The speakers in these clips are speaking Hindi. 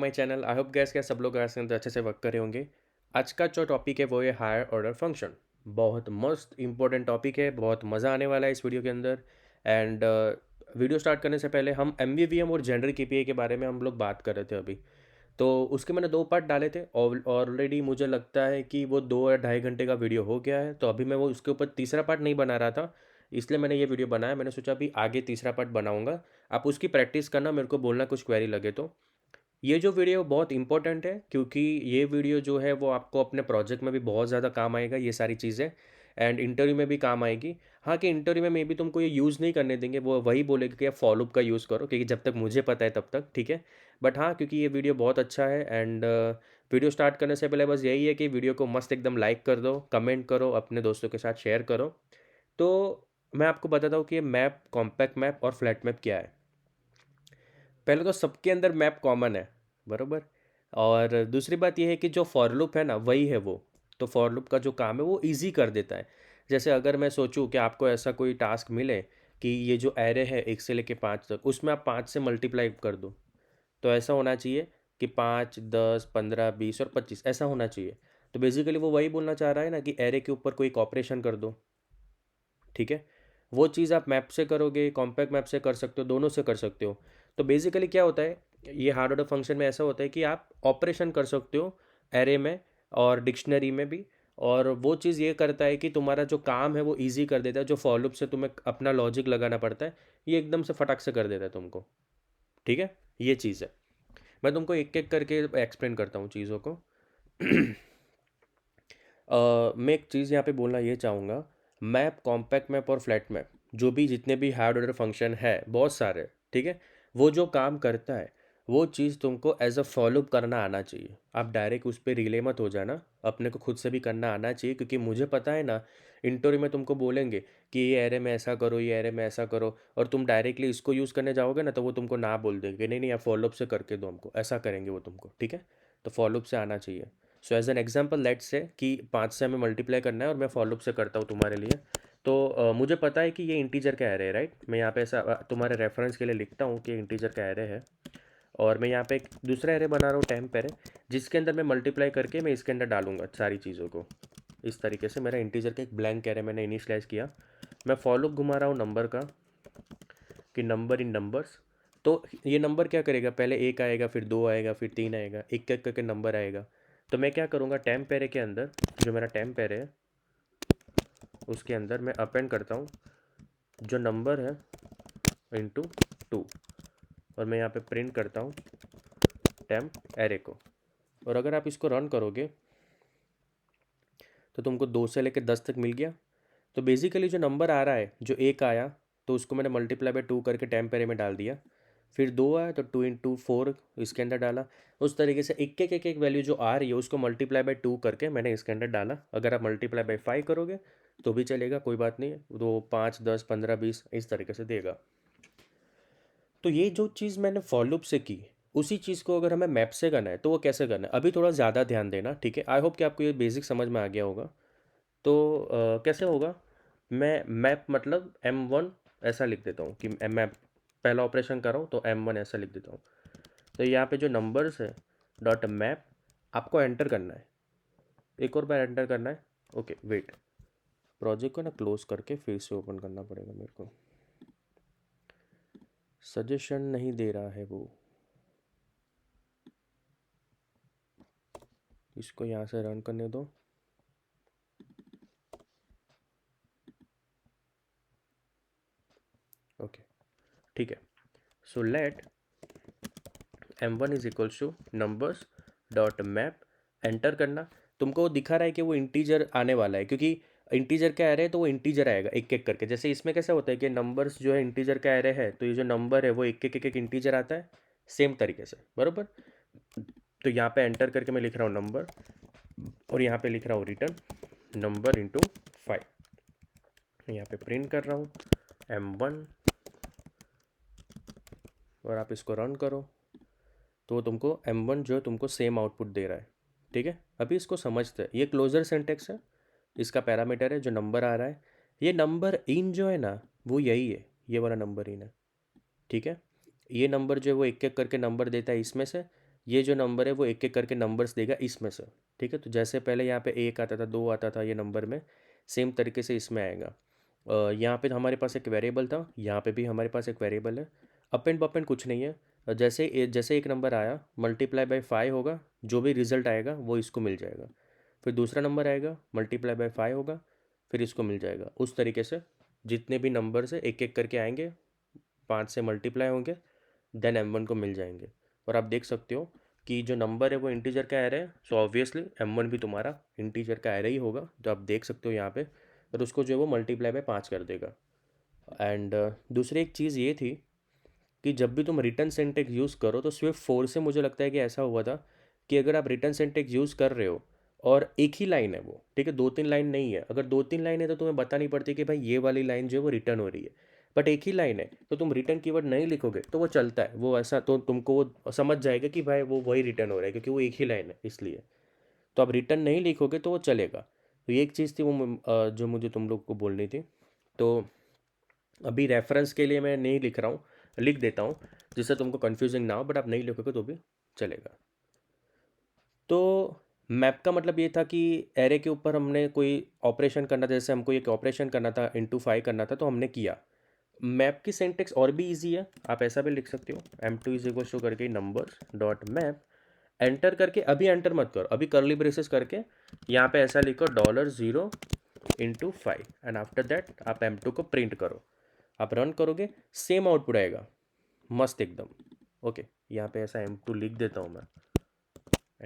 My channel. I hope gas क्या सब लोग आज के अंदर अच्छे से वर्क कर रहे होंगे। आज का जो टॉपिक है वो है हायर ऑर्डर फंक्शन। बहुत मस्त इंपॉर्टेंट टॉपिक है, बहुत मज़ा आने वाला है इस वीडियो के अंदर। एंड वीडियो स्टार्ट करने से पहले हम एम और जेंडर केपीआई के बारे में हम लोग बात कर रहे थे अभी। तो उसके मैंने 2 पार्ट डाले थे और ऑलरेडी मुझे लगता है कि वो 2 या ढाई घंटे का वीडियो हो गया है। तो अभी मैं वो उसके ऊपर तीसरा पार्ट नहीं बना रहा था, इसलिए मैंने ये वीडियो बनाया। मैंने सोचा अभी आगे तीसरा पार्ट बनाऊंगा। आप उसकी प्रैक्टिस करना, मेरे को बोलना कुछ क्वेरी लगे तो। ये जो वीडियो बहुत इंपॉर्टेंट है क्योंकि ये वीडियो जो है वो आपको अपने प्रोजेक्ट में भी बहुत ज़्यादा काम आएगा, ये सारी चीज़ें। एंड इंटरव्यू में भी काम आएगी। हाँ, कि इंटरव्यू में मे भी तुमको ये यूज़ नहीं करने देंगे, वो वही बोलेगा कि आप फॉलोअप का यूज़ करो, क्योंकि जब तक मुझे पता है तब तक ठीक है। बट हाँ, क्योंकि ये वीडियो बहुत अच्छा है। एंड वीडियो स्टार्ट करने से पहले बस यही है कि वीडियो को मस्त एकदम लाइक कर दो, कमेंट करो, अपने दोस्तों के साथ शेयर करो। तो मैं आपको बताता हूँ कि ये मैप, कॉम्पैक्ट मैप और फ्लैट मैप क्या है। पहले तो सबके अंदर मैप कॉमन है, बरोबर। और दूसरी बात यह है कि जो फॉर लूप है ना, वही है वो। तो फॉर लूप का जो काम है वो इजी कर देता है। जैसे अगर मैं सोचूं कि आपको ऐसा कोई टास्क मिले कि ये जो एरे है 1 से लेके 5 तक, उसमें आप 5 से मल्टीप्लाई कर दो, तो ऐसा होना चाहिए कि 5, 10, 15, 20 और 25 ऐसा होना चाहिए। तो बेसिकली वो वही बोलना चाह रहा है ना कि एरे के ऊपर कोई एक ऑपरेशन कर दो, ठीक है। वो चीज़ आप मैप से करोगे, कॉम्पैक्ट मैप से कर सकते हो, दोनों से कर सकते हो। तो बेसिकली क्या होता है, ये हार्ड ऑर्डर फंक्शन में ऐसा होता है कि आप ऑपरेशन कर सकते हो एरे में और डिक्शनरी में भी। और वो चीज़ ये करता है कि तुम्हारा जो काम है वो इजी कर देता है। जो फॉर लूप से तुम्हें अपना लॉजिक लगाना पड़ता है, ये एकदम से फटाक से कर देता है तुमको, ठीक है। ये चीज़ है। मैं तुमको एक एक करके एक्सप्लेन करता हूँ चीज़ों को। मैं एक चीज़ यहाँ पे बोलना ये चाहूँगा। मैप, कॉम्पैक्ट मैप और फ्लैट मैप, जो भी जितने भी हार्ड ऑर्डर फंक्शन है, बहुत सारे, ठीक है। वो जो काम करता है वो चीज़ तुमको एज अ फॉलोअप करना आना चाहिए। आप डायरेक्ट उस पर रिले मत हो जाना, अपने को खुद से भी करना आना चाहिए। क्योंकि मुझे पता है ना, इंटरव्यू में तुमको बोलेंगे कि ये एरे में ऐसा करो, ये एरे में ऐसा करो, और तुम डायरेक्टली इसको यूज़ करने जाओगे ना, तो वो तुमको ना बोल देंगे, नहीं नहीं आप फॉलोअप से करके दो हमको, ऐसा करेंगे वो तुमको, ठीक है। तो फॉलोअप से आना चाहिए। So as an example let's say कि 5 से हमें मल्टीप्लाई करना है और मैं फॉलोअप से करता हूँ तुम्हारे लिए। तो मुझे पता है कि ये इंटीजर का एरे है, राइट। मैं यहाँ पे ऐसा तुम्हारे रेफरेंस के लिए लिखता हूँ कि इंटीजर का एरे है। और मैं यहाँ पे एक दूसरा एरे बना रहा हूँ, टेम्प एरे, जिसके अंदर मैं मल्टीप्लाई करके मैं इसके अंदर डालूंगा सारी चीज़ों को। इस तरीके से मेरा इंटीजर का एक ब्लैंक एरे मैंने इनिशलाइज किया। मैं फॉलोअप घुमा रहा हूँ नंबर का, कि नंबर इन नंबर्स। तो ये नंबर क्या करेगा, पहले 1 आएगा, फिर 2 आएगा, फिर 3 आएगा, एक एक करके नंबर आएगा। तो मैं क्या करूँगा, टेम्प एरे के अंदर, जो मेरा टेम्प एरे है उसके अंदर मैं अपेंड करता हूँ जो नंबर है इंटू 2। और मैं यहाँ पे प्रिंट करता हूँ टेम्प एरे को। और अगर आप इसको रन करोगे तो तुमको 2 से लेकर 10 तक मिल गया। तो बेसिकली जो नंबर आ रहा है, जो 1 आया, तो उसको मैंने मल्टीप्लाई बाय 2 करके टेम्प एरे में डाल दिया। फिर 2 आया तो 2 इंटू 4 इसके अंदर डाला। उस तरीके से एक एक वैल्यू जो आ रही है उसको मल्टीप्लाई बाय 2 करके मैंने इसके अंदर डाला। अगर आप मल्टीप्लाई बाय 5 करोगे तो भी चलेगा, कोई बात नहीं है। तो 5, 10, 15, 20 इस तरीके से देगा। तो ये जो चीज़ मैंने फॉलोअप से की, उसी चीज़ को अगर हमें मैप से करना है तो वो कैसे करना है, अभी थोड़ा ज़्यादा ध्यान देना, ठीक है। आई होप कि आपको ये बेसिक समझ में आ गया होगा। तो कैसे होगा, मैं मैप मतलब M1 ऐसा लिख देता हूँ कि मैप पहला ऑपरेशन कर रहा हूँ तो M1 ऐसा लिख देता हूँ। तो यहाँ पे जो नंबर्स है डॉट मैप, आपको एंटर करना है, एक और बार एंटर करना है। ओके वेट, प्रोजेक्ट को ना क्लोज करके फिर से ओपन करना पड़ेगा मेरे को, सजेशन नहीं दे रहा है वो। इसको यहाँ से रन करने दो। ओके, ठीक है। So let M1 is equals to numbers dot map, enter करना। तुमको दिखा रहा है कि वो इंटीजर आने वाला है, क्योंकि इंटीजर का एरे है तो वो इंटीजर आएगा एक एक करके। जैसे इसमें कैसा होता है कि नंबर्स जो है इंटीजर का एरे है, तो ये जो नंबर है वो एक एक इंटीजर आता है, सेम तरीके से, बराबर। तो यहाँ पे एंटर करके मैं लिख रहा हूँ नंबर, और यहाँ पे लिख रहा हूँ रिटर्न नंबर इंटू 5। यहाँ पे प्रिंट कर रहा हूँ M1, और आप इसको रन करो तो तुमको M1 जो है तुमको सेम आउटपुट दे रहा है, ठीक है। अभी इसको समझते हैं, ये क्लोजर सिंटेक्स है, इसका पैरामीटर है जो नंबर आ रहा है। ये नंबर इन जो है ना, वो यही है, ये वाला नंबर इन है, ठीक है। ये नंबर जो है वो एक एक करके नंबर देता है इसमें से। ये जो नंबर है वो एक एक करके नंबर्स देगा इसमें से, ठीक है। तो जैसे पहले यहाँ पे 1 आता था, 2 आता था ये नंबर में, सेम तरीके से इसमें आएगा। यहाँ पे हमारे पास एक वेरिएबल था, यहाँ पे भी हमारे पास एक वेरिएबल है। अपेंड बपेंड कुछ नहीं है। जैसे एक नंबर आया मल्टीप्लाई बाय 5 होगा, जो भी रिजल्ट आएगा वो इसको मिल जाएगा। फिर दूसरा नंबर आएगा मल्टीप्लाई बाय 5 होगा, फिर इसको मिल जाएगा। उस तरीके से जितने भी नंबर्स है एक एक करके आएंगे, 5 से मल्टीप्लाई होंगे, देन M1 को मिल जाएंगे। और आप देख सकते हो कि जो नंबर है वो इंटीजर का एरे है, सो ऑब्वियसली M1 भी तुम्हारा इंटीजर का एरे ही होगा, जो आप देख सकते हो यहाँ पे। और उसको जो है वो मल्टीप्लाई बाय 5 कर देगा। एंड दूसरी एक चीज़ ये थी कि जब भी तुम रिटर्न सिंटेक्स यूज़ करो तो स्विफ्ट 4 से मुझे लगता है कि ऐसा हुआ था कि अगर आप रिटर्न सिंटेक्स यूज़ कर रहे हो और एक ही लाइन है वो, ठीक है, 2-3 लाइन नहीं है। अगर 2-3 लाइन है तो तुम्हें बतानी पड़ती है कि भाई ये वाली लाइन जो है वो रिटर्न हो रही है। बट एक ही लाइन है तो तुम रिटर्न कीवर्ड नहीं लिखोगे तो वो चलता है, वो ऐसा तो तुमको वो समझ जाएगा कि भाई वो वही रिटर्न हो रहा है, क्योंकि वो एक ही लाइन है इसलिए। तो आप रिटर्न नहीं लिखोगे तो वो चलेगा। तो ये एक चीज़ थी वो जो मुझे तुम लोग को बोलनी थी। तो अभी रेफरेंस के लिए मैं नहीं लिख रहा हूँ, लिख देता हूँ जिससे तुमको कन्फ्यूजिंग ना हो, बट आप नहीं लिखोगे तो भी चलेगा। तो मैप का मतलब ये था कि एरे के ऊपर हमने कोई ऑपरेशन करना था, जैसे हमको एक ऑपरेशन करना था, इंटू 5 करना था, तो हमने किया। मैप की सिंटेक्स और भी इजी है, आप ऐसा भी लिख सकते हो, M2 इज इक्वल टू करके नंबर्स डॉट मैप, एंटर करके, अभी एंटर मत करो, अभी कर्ली ब्रेसेस करके यहाँ पे ऐसा लिखो $0 इंटू 5, एंड आफ्टर दैट आप M2 को प्रिंट करो। आप रन करोगे सेम आउटपुट आएगा, मस्त एकदम। ओके, यहाँ पे ऐसा M2 लिख देता हूँ मैं,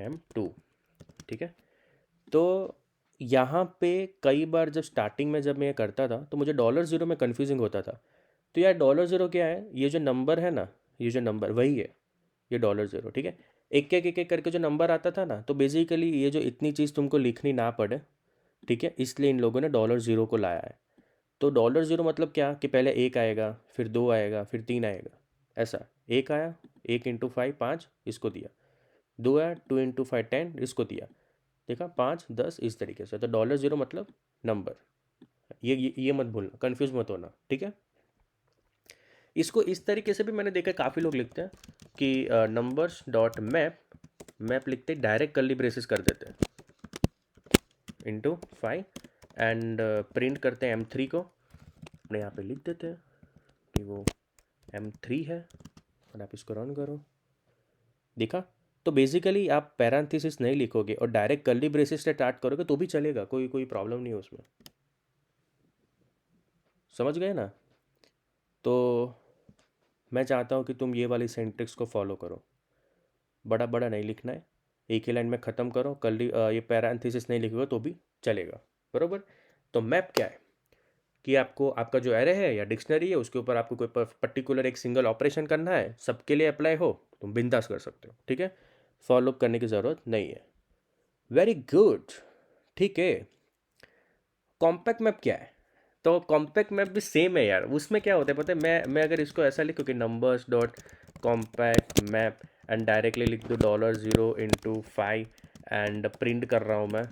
M2, ठीक है। तो यहाँ पे कई बार जब स्टार्टिंग में जब मैं ये करता था तो मुझे $0 में कन्फ्यूजिंग होता था। तो यार $0 क्या है, ये जो नंबर है ना, ये जो नंबर वही है, ये $0, ठीक है। एक एक करके जो नंबर आता था ना, तो बेसिकली ये जो इतनी चीज़ तुमको लिखनी ना पड़े, ठीक है, इसलिए इन लोगों ने $0 को लाया है। तो $0 मतलब क्या कि पहले 1 आएगा, फिर 2 आएगा, फिर 3 आएगा, ऐसा। 1 आया, 1 इंटू 5 5, इसको दिया। 2 आया, 2 इंटू 5 10, इसको दिया। देखा, 5 10, इस तरीके से। तो $0 मतलब नंबर। ये मत भूलना, कंफ्यूज मत होना, ठीक है। इसको इस तरीके से भी मैंने देखा काफ़ी लोग लिखते हैं कि नंबर्स डॉट मैप, मैप लिखते डायरेक्ट कर्ली ब्रेसेस कर देते हैं इंटू 5, एंड प्रिंट करते हैं M3 को, अपने यहाँ पे लिख देते हैं कि वो M3 है, और आप इसको रन करो। देखा, तो बेसिकली आप पैरेंथेसिस नहीं लिखोगे और डायरेक्ट कर्ली ब्रेसेस से स्टार्ट करोगे तो भी चलेगा, कोई प्रॉब्लम नहीं है उसमें। समझ गए ना। तो मैं चाहता हूँ कि तुम ये वाली सिंटेक्स को फॉलो करो, बड़ा बड़ा नहीं लिखना है, एक ही लाइन में ख़त्म करो। कर्ली ये पैरेंथेसिस नहीं लिखोगे तो भी चलेगा, बरोबर। तो मैप क्या है कि आपको आपका जो एरे है या डिक्शनरी है उसके ऊपर आपको कोई पर्टिकुलर एक सिंगल ऑपरेशन करना है, सबके लिए अप्लाई हो, तुम बिंदास कर सकते हो, ठीक है। फॉलो अप करने की ज़रूरत नहीं है। वेरी गुड, ठीक है। कॉम्पैक्ट मैप क्या है? तो कॉम्पैक्ट मैप भी सेम है यार। उसमें क्या होता है पता है, मैं अगर इसको ऐसा लिखूँ कि numbers dot compact map, and directly लिख दूँ $0 इंटू 5, एंड प्रिंट कर रहा हूँ मैं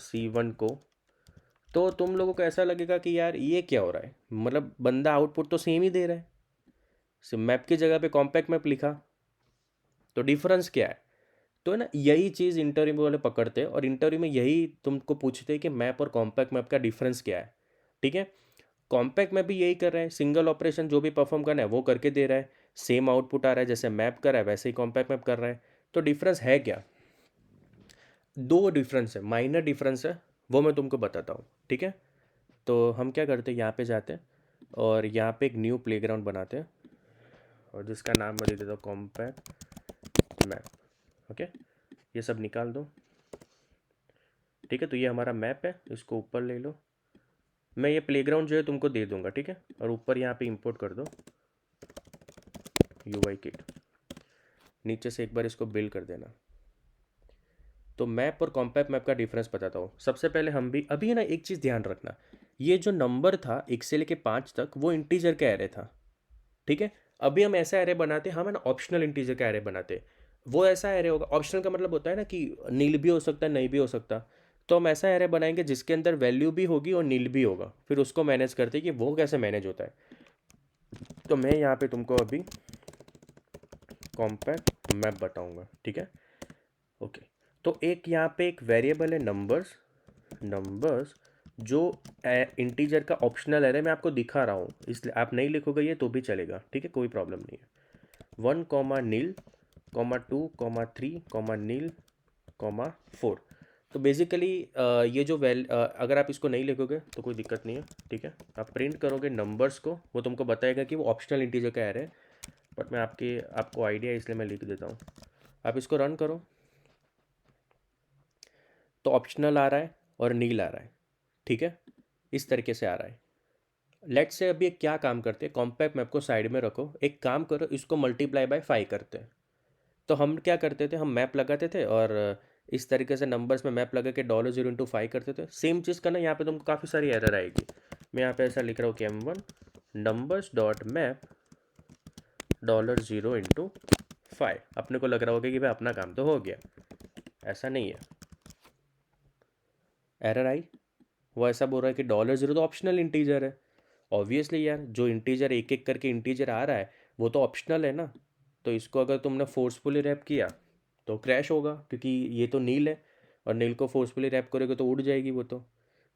C1 को, तो तुम लोगों को ऐसा लगेगा कि यार ये क्या हो रहा है, मतलब बंदा आउटपुट तो सेम ही दे रहा है, सिर्फ मैप की जगह पे कॉम्पैक्ट मैप लिखा, तो डिफरेंस क्या है? तो है ना, यही चीज़ इंटरव्यू वाले पकड़ते हैं, और इंटरव्यू में यही तुमको पूछते हैं कि मैप और कॉम्पैक्ट मैप का डिफरेंस क्या है, ठीक है। कॉम्पैक्ट मैप भी यही कर रहा है, सिंगल ऑपरेशन जो भी परफॉर्म करना है वो करके दे रहा है, सेम आउटपुट आ रहा है, जैसे मैप कर रहा है वैसे ही कॉम्पैक्ट मैप कर रहा है। तो डिफरेंस है क्या? दो डिफरेंस है, माइनर डिफरेंस है, वो मैं तुमको बताता हूँ, ठीक है। तो हम क्या करते हैं, यहाँ पे जाते हैं और यहाँ पे एक न्यू प्लेग्राउंड बनाते हैं, और जिसका नाम मैं दे देता हूँ कॉम्पैक्ट मैप, ओके। ये सब निकाल दो, ठीक है। तो ये हमारा मैप है, इसको ऊपर ले लो। मैं ये प्लेग्राउंड जो है तुमको दे दूंगा, ठीक है। और ऊपर यहाँ पे इंपोर्ट कर दो UI किट, नीचे से एक बार इसको बिल्ड कर देना। तो मैप और कॉम्पैक्ट मैप का डिफरेंस बताता हूँ। सबसे पहले हम भी अभी है ना, एक चीज़ ध्यान रखना, ये जो नंबर था 1 से लेके 5 तक वो इंटीजर का एरे था, ठीक है। अभी हम ऐसा एरे बनाते हैं, हम है ना ऑप्शनल इंटीजर का एरे बनाते हैं। वो ऐसा एरे होगा, ऑप्शनल का मतलब होता है ना कि नील भी हो सकता है, नहीं भी हो सकता। तो हम ऐसा एरे बनाएंगे जिसके अंदर वैल्यू भी होगी और नील भी होगा, फिर उसको मैनेज करते हैं कि वो कैसे मैनेज होता है। तो मैं यहाँ पे तुमको अभी कॉम्पैक्ट मैप बताऊंगा, ठीक है। ओके, तो एक यहाँ पे एक वेरिएबल है नंबर्स जो इंटीजर का ऑप्शनल एरे मैं आपको दिखा रहा हूँ, इसलिए आप नहीं लिखोगे ये तो भी चलेगा, ठीक है, कोई प्रॉब्लम नहीं है। 1 कॉमा नील कॉमा 2 कॉमा 3 कॉमा नील कॉमा 4। तो बेसिकली ये जो अगर आप इसको नहीं लिखोगे तो कोई दिक्कत नहीं है, ठीक है। आप प्रिंट करोगे नंबर्स को, वो तुमको बताएगा कि वो ऑप्शनल इंटीजर का एरे है, बट मैं आपको आइडिया है इसलिए मैं लिख देता हूँ। आप इसको रन करो तो ऑप्शनल आ रहा है और नील आ रहा है, ठीक है, इस तरीके से आ रहा है। लेट्स से अभी एक क्या काम करते हैं, कॉम्पैक्ट मैप को साइड में रखो, एक काम करो, इसको मल्टीप्लाई बाय 5 करते हैं। तो हम क्या करते थे, हम मैप लगाते थे और इस तरीके से नंबर्स में मैप लगा के $0 × 5 करते थे। सेम चीज़ करना, यहाँ पे तुमको काफ़ी सारी एरर आएगी। मैं यहाँ पे ऐसा लिख रहा हूँ कि M1 नंबर्स डॉट मैप $0 × 5। अपने को लग रहा होगा कि भाई अपना काम तो हो गया, ऐसा नहीं है, एरर आई। वो ऐसा बोल रहा है कि $0 तो ऑप्शनल इंटीजर है। ऑब्वियसली यार, जो इंटीजर एक एक करके इंटीजर आ रहा है वो तो ऑप्शनल है ना, तो इसको अगर तुमने फोर्सफुली रैप किया तो क्रैश होगा, क्योंकि ये तो नील है और नील को फोर्सफुली रैप करोगे तो उड़ जाएगी वो तो,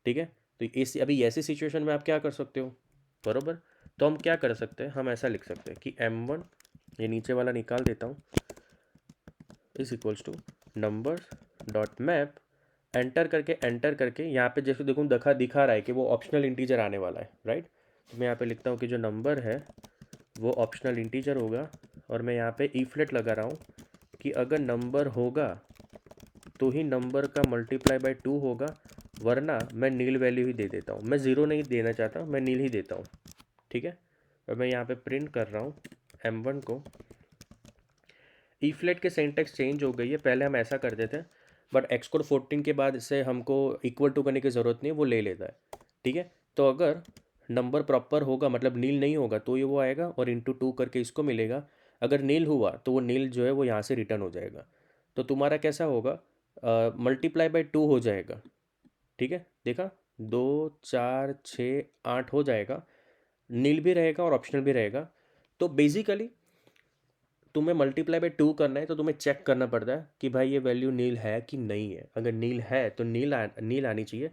ठीक है। तो इस अभी ऐसी सिचुएशन में आप क्या कर सकते हो, बरोबर। तो हम क्या कर सकते हैं, हम ऐसा लिख सकते हैं कि M1, ये नीचे वाला निकाल देता हूँ, is equals to numbers dot map, enter करके यहाँ पे जैसे देखो दिखा रहा है कि वो ऑप्शनल इंटीजर आने वाला है, राइट। तो मैं यहाँ पे लिखता हूँ कि जो नंबर है वो ऑप्शनल इंटीजर होगा, और मैं यहाँ पे ईफ्लेट लगा रहा हूँ कि अगर नंबर होगा तो ही नंबर का मल्टीप्लाई बाय 2 होगा, वरना मैं नील वैल्यू ही दे देता हूँ। मैं ज़ीरो नहीं देना चाहता, मैं नील ही देता हूँ, ठीक है। और मैं यहाँ पे प्रिंट कर रहा हूँ M1 को। ईफ्लेट के सिंटैक्स चेंज हो गई है, पहले हम ऐसा करते थे, बट एक्सकोड 14 के बाद से हमको इक्वल टू करने की ज़रूरत नहीं है, वो ले लेता है, ठीक है। तो अगर नंबर प्रॉपर होगा, मतलब नील नहीं होगा, तो ये वो आएगा और इंटू 2 करके इसको मिलेगा। अगर नील हुआ तो वो नील जो है वो यहाँ से रिटर्न हो जाएगा। तो तुम्हारा कैसा होगा, मल्टीप्लाई बाय 2 हो जाएगा, ठीक है। देखा, 2 4 6 8 हो जाएगा, नील भी रहेगा और ऑप्शनल भी रहेगा। तो बेसिकली तुम्हें मल्टीप्लाई बाय 2 करना है तो तुम्हें चेक करना पड़ता है कि भाई ये वैल्यू नील है कि नहीं है। अगर नील है तो नील आनी चाहिए,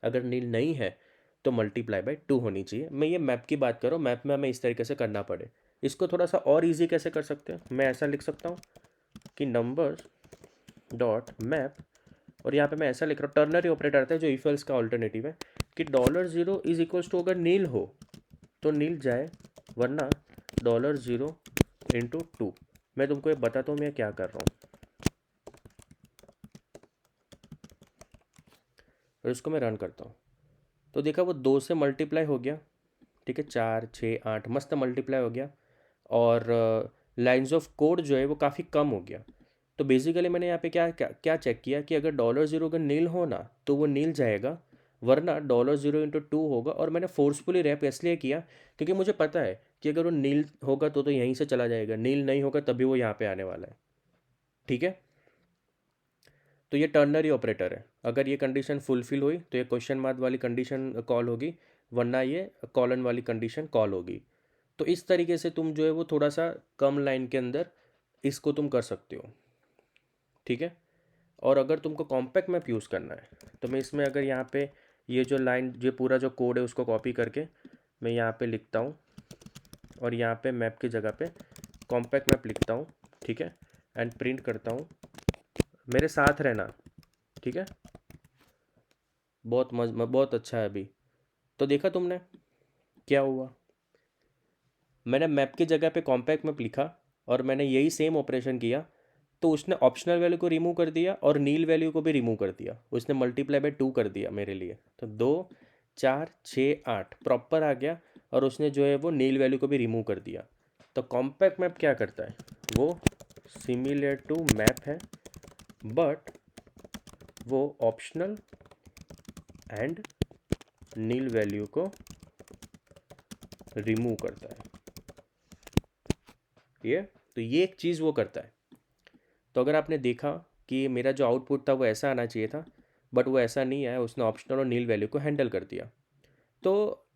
अगर नील नहीं है तो मल्टीप्लाई बाय 2 होनी चाहिए। मैं ये मैप की बात करूँ, मैप में हमें इस तरीके से करना पड़े। इसको थोड़ा सा और ईजी कैसे कर सकते हैं, मैं ऐसा लिख सकता हूँ कि नंबर्स डॉट मैप, और यहाँ पे मैं ऐसा लिख रहा हूँ, टर्नरी ऑपरेटर आता है जो इफ एल्स का ऑल्टरनेटिव है, कि $0 इज इक्वल्स टू, अगर नील हो तो नील जाए, वरना $0 × 2। मैं तुमको ये बताता हूँ मैं क्या कर रहा हूँ, और इसको मैं रन करता हूँ। तो देखा, वो 2 से मल्टीप्लाई हो गया, ठीक है, 4 6 8 मस्त मल्टीप्लाई हो गया, और लाइंस ऑफ कोड जो है वो काफ़ी कम हो गया। तो बेसिकली मैंने यहाँ पे क्या क्या क्या चेक किया कि अगर $0 अगर नील हो ना तो वो नील जाएगा, वरना $0 × 2 होगा। और मैंने फोर्सफुली रैप इसलिए किया क्योंकि मुझे पता है कि अगर वो नील होगा तो यहीं से चला जाएगा, नील नहीं होगा तभी वो यहाँ पे आने वाला है, ठीक है। तो ये टर्नरी ऑपरेटर है, अगर ये कंडीशन फुलफिल हुई तो ये क्वेश्चन मार्क वाली कंडीशन कॉल होगी, वरना ये कॉलन वाली कंडीशन कॉल होगी। तो इस तरीके से तुम जो है वो थोड़ा सा कम लाइन के अंदर इसको तुम कर सकते हो, ठीक है। और अगर तुमको कॉम्पैक्ट मैप यूज़ करना है तो मैं इसमें अगर यहाँ पे ये जो लाइन, ये पूरा जो कोड है उसको कॉपी करके मैं यहाँ पे लिखता हूँ, और यहाँ पे मैप की जगह पे कॉम्पैक्ट मैप लिखता हूँ, ठीक है, एंड प्रिंट करता हूँ। मेरे साथ रहना, ठीक है, बहुत अच्छा है अभी। तो देखा तुमने क्या हुआ, मैंने मैप की जगह पे कॉम्पैक्ट मैप लिखा और मैंने यही सेम ऑपरेशन किया, तो उसने ऑप्शनल वैल्यू को रिमूव कर दिया और नील वैल्यू को भी रिमूव कर दिया, उसने मल्टीप्लाई बाय 2 कर दिया मेरे लिए। तो 2 4 6 8 प्रॉपर आ गया, और उसने जो है वो नील वैल्यू को भी रिमूव कर दिया। तो कॉम्पैक्ट मैप क्या करता है, वो सिमिलर टू मैप है, बट वो ऑप्शनल एंड नील वैल्यू को रिमूव करता है। ये तो ये एक चीज़ वो करता है। तो अगर आपने देखा कि मेरा जो आउटपुट था वो ऐसा आना चाहिए था, बट वो ऐसा नहीं आया, उसने ऑप्शनल और नील वैल्यू को हैंडल कर दिया। तो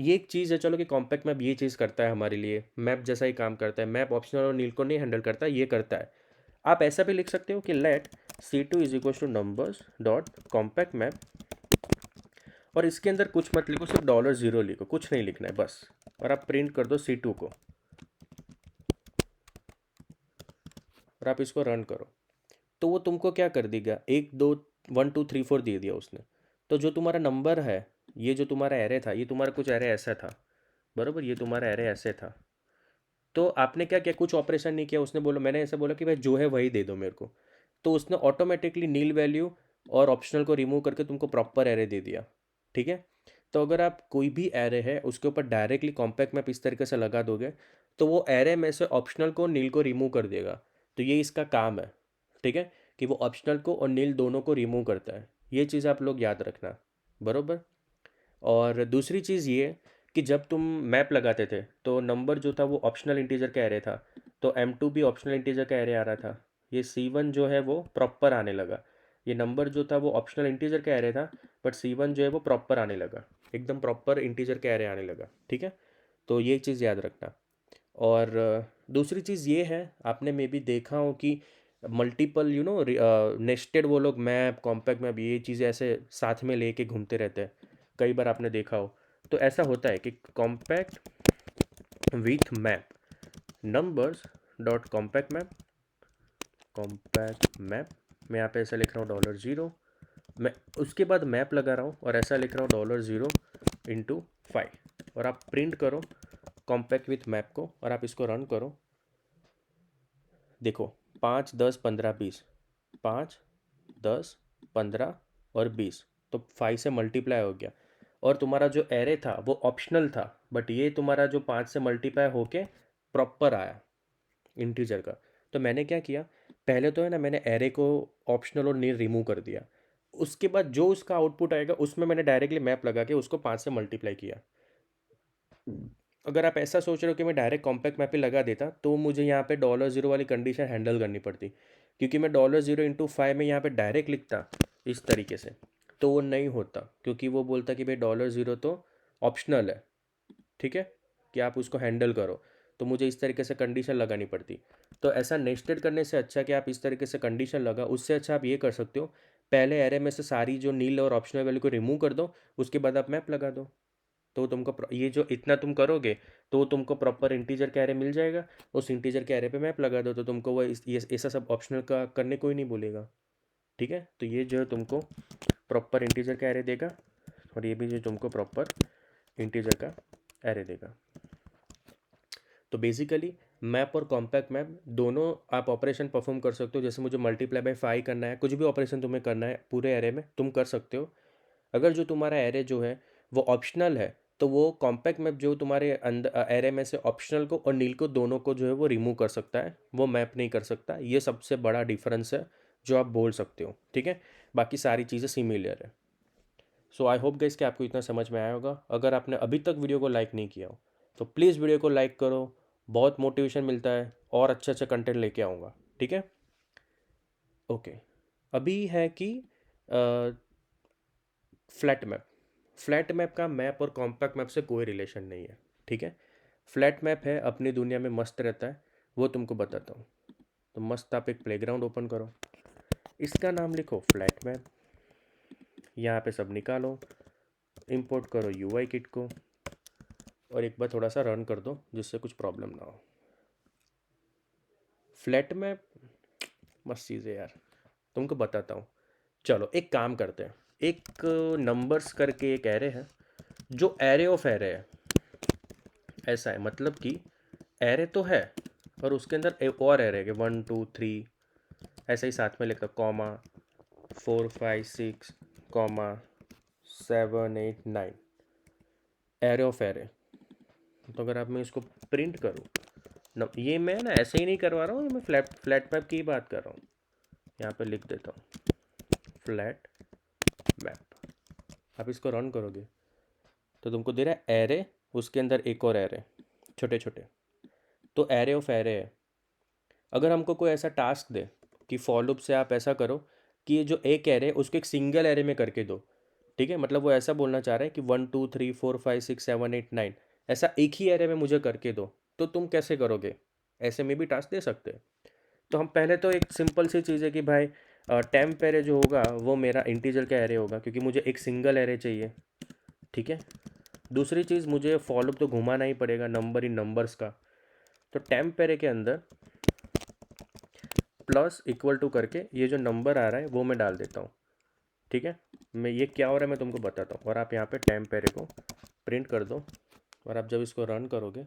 ये एक चीज़ है, चलो कि कॉम्पैक्ट मैप ये चीज़ करता है हमारे लिए, मैप जैसा ही काम करता है। मैप ऑप्शनल और नील को नहीं हैंडल करता, ये करता है। आप ऐसा भी लिख सकते हो कि let C2 is equal to numbers dot compact map, और इसके अंदर कुछ मत लिखो, सिर्फ $0 लिखो, कुछ नहीं लिखना है बस, और आप प्रिंट कर दो C2 को, और आप इसको रन करो। तो वो तुमको क्या कर देगा, 1 2 1 2 3 4 दे दिया उसने। तो जो तुम्हारा नंबर है, ये जो तुम्हारा एरे था, ये तुम्हारा कुछ एरे ऐसा था, बराबर, ये तुम्हारा एरे ऐसे था। तो आपने क्या किया, कुछ ऑपरेशन नहीं किया, उसने बोला, मैंने ऐसे बोला कि भाई जो है वही दे दो मेरे को, तो उसने ऑटोमेटिकली नील वैल्यू और ऑप्शनल को रिमूव करके तुमको प्रॉपर एरे दे दिया। ठीक है। तो अगर आप कोई भी एरे है उसके ऊपर डायरेक्टली कॉम्पैक्ट मैप इस तरीके से लगा दोगे, तो वो एरे में से ऑप्शनल को नील को रिमूव कर देगा। तो ये इसका काम है। ठीक है, कि वो ऑप्शनल को और नील दोनों को रिमूव करता है। ये चीज़ आप लोग याद रखना, बरोबर। और दूसरी चीज़ ये कि जब तुम मैप लगाते थे तो नंबर जो था वो ऑप्शनल इंटीजर का एरे था, तो M2 भी ऑप्शनल इंटीजर का एरे आ रहा था। ये C1 जो है वो प्रॉपर आने लगा। ये नंबर जो था वो ऑप्शनल इंटीजर का एरे था, बट C1 जो है वो प्रॉपर आने लगा, एकदम प्रॉपर इंटीजर का एरे आने लगा। ठीक है, तो ये चीज़ याद रखना। और दूसरी चीज़ ये है, आपने मे बी देखा हो कि मल्टीपल नेस्टेड वो लोग मैप, कॉम्पैक्ट मैप, ये चीज़ें ऐसे साथ में लेके घूमते रहते हैं। कई बार आपने देखा हो। तो ऐसा होता है कि compact with map numbers dot compact map, मैं यहाँ पे ऐसा लिख रहा हूँ $0, मैं उसके बाद मैप लगा रहा हूँ और ऐसा लिख रहा हूँ $0 × 5, और आप प्रिंट करो कॉम्पैक्ट विथ मैप को, और आप इसको रन करो। देखो, 5 10 15 20, 5 10 15 और 20, तो 5 से मल्टीप्लाई हो गया। और तुम्हारा जो एरे था वो ऑप्शनल था, बट ये तुम्हारा जो 5 से मल्टीप्लाई होके प्रॉपर आया इंटीजर का। तो मैंने क्या किया, पहले तो है ना, मैंने एरे को ऑप्शनल और नील रिमूव कर दिया। उसके बाद जो उसका आउटपुट आएगा उसमें मैंने डायरेक्टली मैप लगा के उसको 5 से मल्टीप्लाई किया। अगर आप ऐसा सोच रहे हो कि मैं डायरेक्ट कॉम्पैक्ट मैप पे लगा देता, तो मुझे यहाँ पे $0 वाली कंडीशन हैंडल करनी पड़ती, क्योंकि मैं $0 × 5 में यहाँ पे डायरेक्ट लिखता इस तरीके से, तो वो नहीं होता, क्योंकि वो बोलता कि भाई $0 तो ऑप्शनल है। ठीक है, कि आप उसको हैंडल करो, तो मुझे इस तरीके से कंडीशन लगानी पड़ती। तो ऐसा नेस्टेड करने से अच्छा कि आप इस तरीके से कंडीशन लगा, उससे अच्छा आप ये कर सकते हो, पहले एरे में से सारी जो नील और ऑप्शनल वैल्यू को रिमूव कर दो, उसके बाद आप मैप लगा दो। तो तुमको ये जो इतना तुम करोगे, तो तुमको प्रॉपर इंटीजर का एरे मिल जाएगा। उस इंटीजर के एरे पे मैप लगा दो, तो तुमको वो ये ऐसा सब ऑप्शनल का करने कोई नहीं बोलेगा। ठीक है, तो ये जो है तुमको प्रॉपर इंटीजर का एरे देगा, और ये भी जो तुमको प्रॉपर इंटीजर का एरे देगा। तो बेसिकली मैप और कॉम्पैक्ट मैप दोनों आप ऑपरेशन परफॉर्म कर सकते हो। जैसे मुझे मल्टीप्लाई बाय 5 करना है, कुछ भी ऑपरेशन तुम्हें करना है पूरे एरे में, तुम कर सकते हो। अगर जो तुम्हारा एरे जो है वो ऑप्शनल है, तो वो कॉम्पैक्ट मैप जो तुम्हारे अंदर एरे में से ऑप्शनल को और नील को दोनों को जो है वो रिमूव कर सकता है, वो मैप नहीं कर सकता। ये सबसे बड़ा डिफरेंस है जो आप बोल सकते हो। ठीक है, बाकी सारी चीज़ें सिमिलर है। सो आई होप गाइस कि आपको इतना समझ में आया होगा। अगर आपने अभी तक वीडियो को लाइक नहीं किया हो, तो प्लीज़ वीडियो को लाइक करो, बहुत मोटिवेशन मिलता है, और अच्छे अच्छे कंटेंट लेके आऊँगा। ठीक है, ओके। अभी है कि फ्लैट मैप, फ्लैट मैप का मैप और कॉम्पैक्ट मैप से कोई रिलेशन नहीं है। ठीक है, फ्लैट मैप है अपनी दुनिया में मस्त रहता है, वो तुमको बताता हूँ। तो मस्त आप एक प्लेग्राउंड ओपन करो, इसका नाम लिखो फ्लैट मैप, यहाँ पे सब निकालो, इंपोर्ट करो UI किट को, और एक बार थोड़ा सा रन कर दो जिससे कुछ प्रॉब्लम ना हो। फ्लैट मैप मस्त चीज़ है यार, तुमको बताता हूँ। चलो एक काम करते हैं, एक नंबर्स करके एक एरे है, जो एरे ऑफ एरे है। ऐसा है, मतलब कि एरे तो है, और उसके अंदर एक और एरे है 1 2 3, ऐसा ही साथ में लिखता, comma 4 5 6, comma 7 8 9, array of array. तो अगर आप मैं इसको प्रिंट करूँ न, ये मैं ना ऐसे ही नहीं करवा रहा हूँ, मैं फ्लैट मैप की ही बात कर रहा हूँ। यहाँ पे लिख देता हूँ फ्लैट मैप। आप इसको रन करोगे तो तुमको दे रहा है एरे, उसके अंदर एक और एरे, छोटे छोटे, तो एरे ऑफ एरे है। अगर हमको कोई ऐसा टास्क दे कि फॉर लूप से आप ऐसा करो कि ये जो एक एरे उसको एक सिंगल एरे में करके दो, ठीक है, मतलब वो ऐसा बोलना चाह रहा है कि 1 2 3 4 5 6 7 8 9 ऐसा एक ही एरे में मुझे करके दो। तो तुम कैसे करोगे? ऐसे में भी टास्क दे सकते हैं। तो हम पहले तो एक सिंपल सी चीज़ है कि भाई टेम्प एरे जो होगा वो मेरा इंटीजर का एरे होगा, क्योंकि मुझे एक सिंगल एरे चाहिए। ठीक है, दूसरी चीज़, मुझे फॉलो तो घुमाना ही पड़ेगा नंबर इन नंबर्स का। तो टेम्प एरे के अंदर प्लस इक्वल टू करके ये जो नंबर आ रहा है वो मैं डाल देता हूँ। ठीक है, मैं ये क्या हो रहा है मैं तुमको बताता हूँ। और आप यहाँ पे टेम्प एरे को प्रिंट कर दो, और आप जब इसको रन करोगे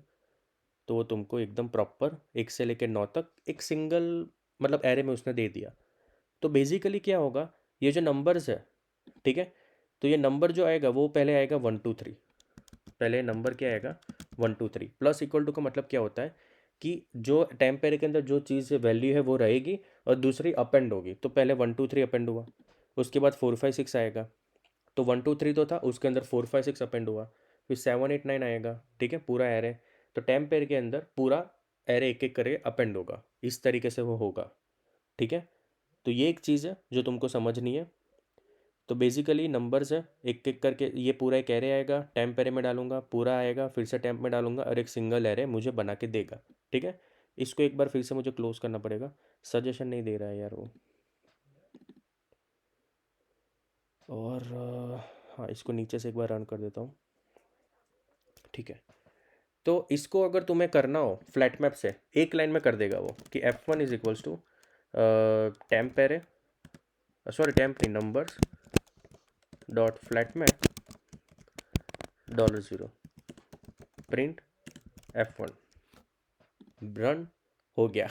तो वो तुमको एकदम प्रॉपर 1 से लेकर 9 तक एक सिंगल मतलब एरे में उसने दे दिया। तो बेसिकली क्या होगा, ये जो नंबर्स है, ठीक है, तो ये नंबर जो आएगा वो पहले आएगा 1 2 3। पहले नंबर क्या आएगा 1 2 3। प्लस इक्वल टू का मतलब क्या होता है कि जो टेम्प एरे के अंदर जो चीज़ वैल्यू है वो रहेगी और दूसरी अपेंड होगी। तो पहले 1 2 3 अपेंड हुआ, उसके बाद 4 5 6 आएगा। तो 1 2 3 तो था, उसके अंदर 4 5 6 अपेंड हुआ, फिर 7 8 9 आएगा। ठीक है, पूरा एरे। तो टेम्प एरे के अंदर पूरा एरे एक एक करके अपेंड होगा, इस तरीके से वो होगा। ठीक है, तो ये एक चीज़ है जो तुमको समझनी है। तो बेसिकली नंबर्स है, एक एक करके ये पूरा एक एरे आएगा, टेम्प एरे में डालूंगा, पूरा आएगा, फिर से टेम्प में डालूंगा और एक सिंगल एरे मुझे बना के देगा। ठीक है, इसको एक बार फिर से मुझे क्लोज करना पड़ेगा, सजेशन नहीं दे रहा है यार वो। और हाँ, इसको नीचे से एक बार रन कर देता हूँ। ठीक है, तो इसको अगर तुम्हें करना हो फ्लैट मैप से, एक लाइन में कर देगा वो कि F1 is equals to temp array, sorry temp नहीं, numbers dot flat map $0 print F1, run हो गया।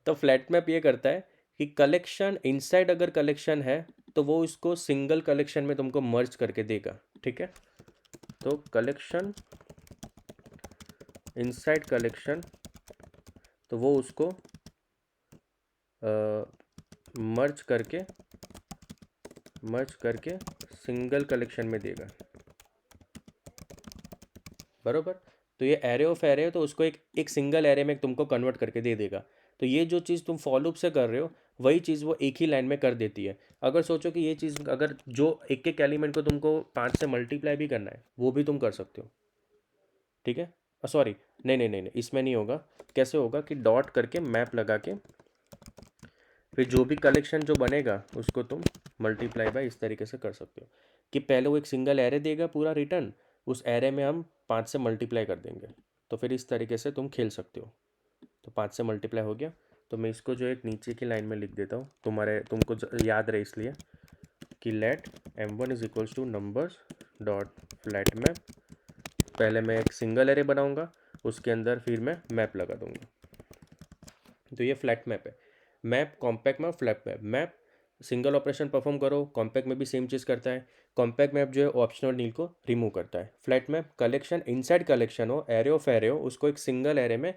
तो फ्लैट मैप ये करता है कि कलेक्शन इनसाइड अगर कलेक्शन है तो वो उसको सिंगल कलेक्शन में तुमको मर्ज करके देगा। ठीक है, तो कलेक्शन इनसाइड कलेक्शन, तो वो उसको मर्ज करके सिंगल कलेक्शन में देगा। बरोबर, तो ये एरे ऑफ एरे है, तो उसको एक सिंगल एरे में तुमको कन्वर्ट करके दे देगा। तो ये जो चीज़ तुम फॉलोअप से कर रहे हो वही चीज़ वो एक ही लाइन में कर देती है। अगर सोचो कि ये चीज़ अगर जो एक एक एलिमेंट को तुमको 5 से मल्टीप्लाई भी करना है वो भी तुम कर सकते हो। ठीक है, सॉरी, नहीं नहीं नहीं नहीं, इसमें नहीं होगा। कैसे होगा कि डॉट करके मैप लगा के फिर जो भी कलेक्शन जो बनेगा उसको तुम मल्टीप्लाई बाय इस तरीके से कर सकते हो कि पहले वो एक सिंगल एरे देगा पूरा रिटर्न, उस एरे में हम 5 से मल्टीप्लाई कर देंगे। तो फिर इस तरीके से तुम खेल सकते हो। तो 5 से मल्टीप्लाई हो गया, तो मैं इसको जो एक नीचे की लाइन में लिख देता हूँ तुमको याद रहे इसलिए कि let M1 is equals to numbers dot flat map. पहले मैं एक सिंगल एरे बनाऊंगा, उसके अंदर फिर मैं मैप लगा दूंगा। तो ये फ्लैट मैप है। Map, compact map, flat map. Map single operation perform करो, कॉम्पैक्ट में भी सेम चीज़ करता है। कॉम्पैक्ट मैप जो है ऑप्शनल नील को रिमूव करता है। Flat map collection inside collection हो, एरे ऑफ एरे हो, उसको एक सिंगल एरे में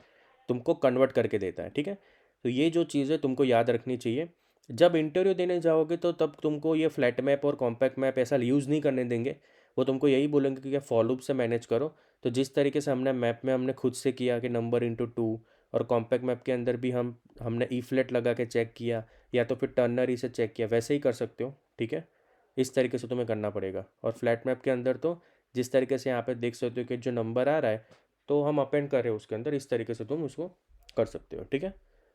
तुमको कन्वर्ट करके देता है। ठीक है, तो ये जो चीज़ है तुमको याद रखनी चाहिए। जब इंटरव्यू देने जाओगे तो तब तुमको ये फ्लैट मैप और कॉम्पैक्ट मैप ऐसा यूज़ नहीं करने देंगे। वो तुमको यही बोलेंगे कि क्या फॉलोअप से मैनेज करो। तो जिस तरीके से हमने मैप में हमने खुद से किया कि नंबर इंटू 2, और कॉम्पैक्ट मैप के अंदर भी हमने ई फ्लैट लगा के चेक किया या तो फिर टर्नरी से चेक किया, वैसे ही कर सकते हो। ठीक है, इस तरीके से तुम्हें करना पड़ेगा। और फ्लैट मैप के अंदर तो जिस तरीके से यहाँ पे देख सकते हो कि जो नंबर आ रहा है तो हम अपेंड कर रहे हो उसके अंदर, इस तरीके से तुम उसको कर सकते हो। ठीक है,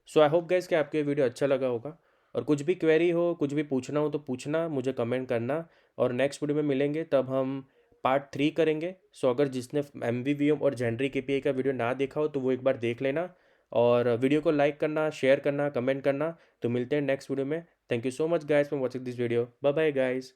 सो आई होप गाइस कि आपको ये वीडियो अच्छा लगा होगा। और कुछ भी क्वेरी हो, कुछ भी पूछना हो तो पूछना, मुझे कमेंट करना। और नेक्स्ट वीडियो में मिलेंगे तब हम पार्ट 3 करेंगे। सो अगर जिसने MVVM और जेनरिक API का वीडियो ना देखा हो तो वो एक बार देख लेना। और वीडियो को लाइक करना, शेयर करना, कमेंट करना। तो मिलते हैं नेक्स्ट वीडियो में। Thank you so much guys for watching this video. Bye bye guys.